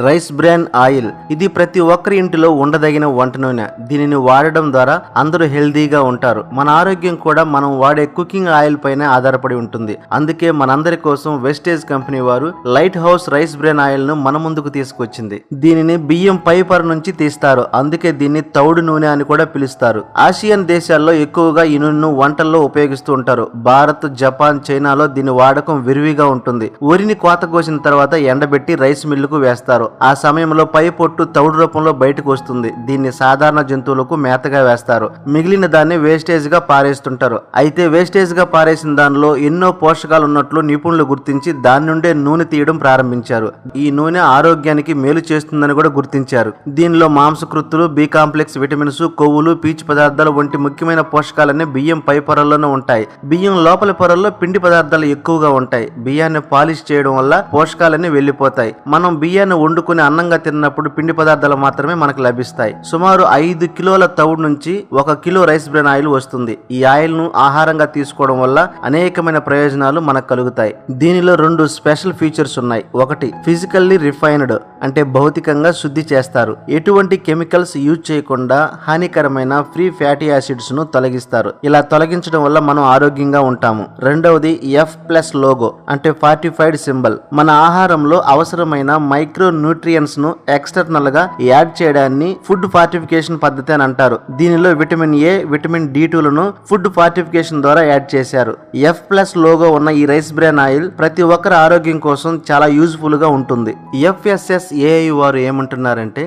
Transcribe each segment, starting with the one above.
Rice bran oil. ఇది ప్రతి ఒక్కరి ఇంటిలో ఉండదగిన వంట నూనె. దీనిని వాడడం ద్వారా అందరూ హెల్దీగా ఉంటారు. మన ఆరోగ్యం కూడా మనం వాడే కుకింగ్ ఆయిల్ పైన ఆధారపడి ఉంటుంది. అందుకే మనందరి కోసం వెస్టేజ్ కంపెనీ వారు light house rice bran oil ను మన ముందుకు తీసుకొచ్చింది. దీనిని బియ్యం పై పొర నుంచి తీస్తారు. అందుకే దీన్ని తౌడు నూనె అని కూడా పిలుస్తారు. ఆసియన్ దేశాల్లో ఎక్కువగా ఈ నూనెను వంటల్లో ఉపయోగిస్తూ ఉంటారు. భారత్, జపాన్, చైనాలో దీని వాడకం విరివిగా ఉంటుంది. వరిని కోత కోసిన తర్వాత ఎండబెట్టి రైస్ మిల్లుకు వేస్తారు. ఆ సమయంలో పై పొట్టు తౌడు రూపంలో బయటకు వస్తుంది. దీన్ని సాధారణ జంతువులకు మేతగా వేస్తారు. మిగిలిన దాన్ని వేస్టేజ్ గా పారేస్తుంటారు. అయితే వేస్టేజ్ గా పారేసిన దానిలో ఎన్నో పోషకాలు ఉన్నట్లు నిపుణులు గుర్తించి దాని నుండే నూనె తీయడం ప్రారంభించారు. ఈ నూనె ఆరోగ్యానికి మేలు చేస్తుందని కూడా గుర్తించారు. దీనిలో మాంసకృత్తులు, బి కాంప్లెక్స్ విటమిన్స్, కొవ్వులు, పీచు పదార్థాలు వంటి ముఖ్యమైన పోషకాలన్నీ బియ్యం పై పొరల్లోనే ఉంటాయి. బియ్యం లోపలి పొరల్లో పిండి పదార్థాలు ఎక్కువగా ఉంటాయి. బియ్యాన్ని పాలిష్ చేయడం వల్ల పోషకాలన్నీ వెళ్లిపోతాయి. మనం బియ్యాన్ని వండుకుని అన్నంగా తిన్నప్పుడు పిండి పదార్థాలు మాత్రమే మనకు లభిస్తాయి. సుమారు 5 కిలోల తౌడు నుంచి 1 కిలో రైస్ బ్రాన్ ఆయిల్ వస్తుంది. ఈ ఆయిల్ ను ఆహారంగా తీసుకోవడం వల్ల అనేకమైన ప్రయోజనాలు మనకు కలుగుతాయి. దీనిలో 2 స్పెషల్ ఫీచర్స్ ఉన్నాయి. ఒకటి, ఫిజికల్లీ రిఫైన్డ్ అంటే భౌతికంగా శుద్ధి చేస్తారు. ఎటువంటి కెమికల్స్ యూజ్ చేయకుండా హానికరమైన ఫ్రీ ఫ్యాటీ యాసిడ్స్ ను తొలగిస్తారు. ఇలా తొలగించడం వల్ల మనం ఆరోగ్యంగా ఉంటాము. రెండవది F+ లోగో అంటే ఫార్టిఫైడ్ సింబల్. మన ఆహారంలో అవసరమైన మైక్రో న్యూట్రియన్స్ ను ఎక్స్టర్నల్ గా యాడ్ చేయడాన్ని ఫుడ్ ఫార్టిఫికేషన్ పద్ధతి అని అంటారు. దీనిలో విటమిన్ ఏ, విటమిన్ D2 లను ఫుడ్ ఫార్టిఫికేషన్ ద్వారా యాడ్ చేశారు. F+ లోగో ఉన్న ఈ రైస్ బ్రాన్ ఆయిల్ ప్రతి ఒక్కరి ఆరోగ్యం కోసం చాలా యూజ్ఫుల్ గా ఉంటుంది. FSSAI వారు ఏమంటున్నారంటే,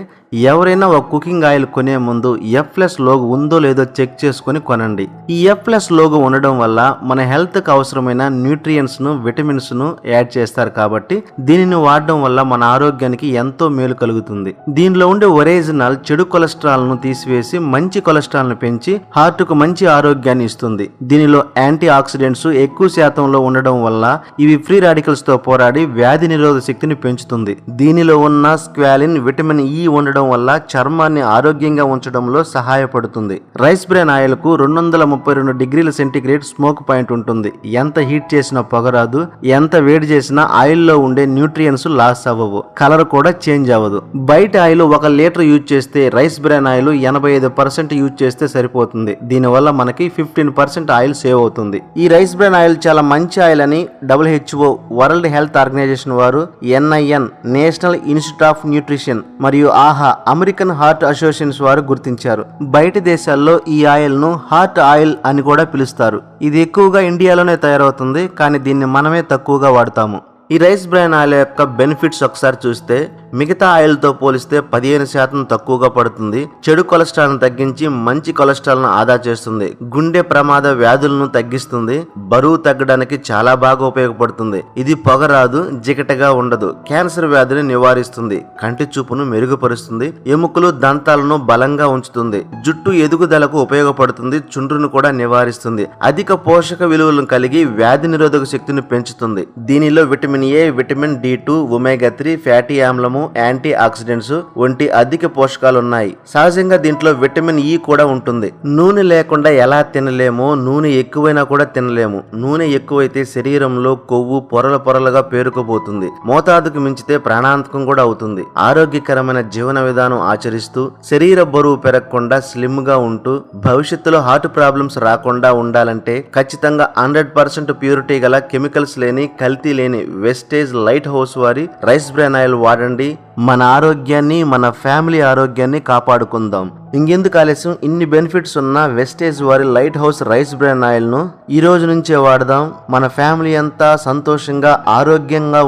ఎవరైనా ఒక కుకింగ్ ఆయిల్ కొనే ముందు F+ లోగో ఉందో లేదో చెక్ చేసుకుని కొనండి. ఈ F+ లోగో ఉండడం వల్ల మన హెల్త్ కు అవసరమైన న్యూట్రియన్స్ ను, విటమిన్స్ ను యాడ్ చేస్తారు. కాబట్టి దీనిని వాడడం వల్ల మన ఆరోగ్యానికి ఎంతో మేలు కలుగుతుంది. దీనిలో ఉండే ఒరిజినల్ చెడు కొలెస్ట్రాల్ ను తీసివేసి మంచి కొలెస్ట్రాల్ ను పెంచి హార్ట్ కు మంచి ఆరోగ్యాన్ని ఇస్తుంది. దీనిలో యాంటీ ఆక్సిడెంట్స్ ఎక్కువ శాతంలో ఉండడం వల్ల ఇవి ఫ్రీ రాడికల్స్ తో పోరాడి వ్యాధి నిరోధక శక్తిని పెంచుతుంది. దీనిలో ఉన్న స్క్వాలిన్, విటమిన్ E ఉండడం వల్ల చర్మాన్ని ఆరోగ్యంగా ఉంచడంలో సహాయపడుతుంది. రైస్ బ్రాన్ ఆయిల్ కు 232 డిగ్రీల సెంటీగ్రేడ్ స్మోక్ పాయింట్ ఉంటుంది. ఎంత హీట్ చేసినా పొగరాదు, ఎంత వేడి చేసినా ఆయిల్ లో ఉండే న్యూట్రియన్స్ లాస్ అవ్వవు, కలర్ కూడా చేంజ్ అవ్వదు. బయట ఆయిల్ 1 లీటర్ యూజ్ చేస్తే రైస్ బ్రాన్ ఆయిల్ 85% యూజ్ చేస్తే సరిపోతుంది. దీనివల్ల మనకి 15% ఆయిల్ సేవ్ అవుతుంది. ఈ రైస్ బ్రాన్ ఆయిల్ చాలా మంచి ఆయిల్ అని WHO వరల్డ్ హెల్త్ ఆర్గనైజేషన్ వారు, NIN national institute of nutrition మరియు ఆహా అమెరికన్ హార్ట్ అసోసియేషన్స్ వారు గుర్తించారు. బయట దేశాల్లో ఈ ఆయిల్ ను హార్ట్ ఆయిల్ అని కూడా పిలుస్తారు. ఇది ఎక్కువగా ఇండియాలోనే తయారవుతుంది, కానీ దీన్ని మనమే తక్కువగా వాడతాము. ఈ రైస్ బ్రాన్ ఆయిల్ యొక్క బెనిఫిట్స్ ఒకసారి చూస్తే, మిగతా ఆయిల్ తో పోలిస్తే 15% తక్కువగా పడుతుంది. చెడు కొలెస్ట్రాల్ ను తగ్గించి మంచి కొలెస్ట్రాల్ ను ఆదా చేస్తుంది. గుండె ప్రమాద వ్యాధులను తగ్గిస్తుంది. బరువు తగ్గడానికి చాలా బాగా ఉపయోగపడుతుంది. ఇది పొగరాదు, జిగటగా ఉండదు. క్యాన్సర్ వ్యాధిని నివారిస్తుంది. కంటి చూపును మెరుగుపరుస్తుంది. ఎముకలు, దంతాలను బలంగా ఉంచుతుంది. జుట్టు ఎదుగుదలకు ఉపయోగపడుతుంది. చుండ్రును కూడా నివారిస్తుంది. అధిక పోషక విలువలను కలిగి వ్యాధి నిరోధక శక్తిని పెంచుతుంది. దీనిలో vitamin A, vitamin D2, omega 3 fatty ఆమ్లము, యాంటీ ఆక్సిడెంట్స్ వంటి అధిక పోషకాలు ఉన్నాయి. సహజంగా దీంట్లో విటమిన్ E కూడా ఉంటుంది. నూనె లేకుండా ఎలా తినలేమో, నూనె ఎక్కువైనా కూడా తినలేము. నూనె ఎక్కువైతే శరీరంలో కొవ్వు పొరల పొరలుగా పేరుకుపోతుంది. మోతాదుకు మించితే ప్రాణాంతకం కూడా అవుతుంది. ఆరోగ్యకరమైన జీవన విధానం ఆచరిస్తూ శరీర బరువు పెరగకుండా స్లిమ్ గా ఉంటూ భవిష్యత్తులో హార్ట్ ప్రాబ్లమ్స్ రాకుండా ఉండాలంటే ఖచ్చితంగా 100% ప్యూరిటీ గల, కెమికల్స్ లేని, కల్తీ లేని వెస్టేజ్ లైట్ హౌస్ వారి రైస్ బ్రాన్ ఆయిల్ వాడండి. మన ఆరోగ్యాన్ని, మన ఫ్యామిలీ ఆరోగ్యాన్ని కాపాడుకుందాం. ఇంకెందుకు ఆలస్యం? ఇన్ని బెనిఫిట్స్ ఉన్న వెస్టేజ్ వారి light house rice bran oil ను ఈ రోజు నుంచే వాడదాం. మన ఫ్యామిలీ అంతా సంతోషంగా, ఆరోగ్యంగా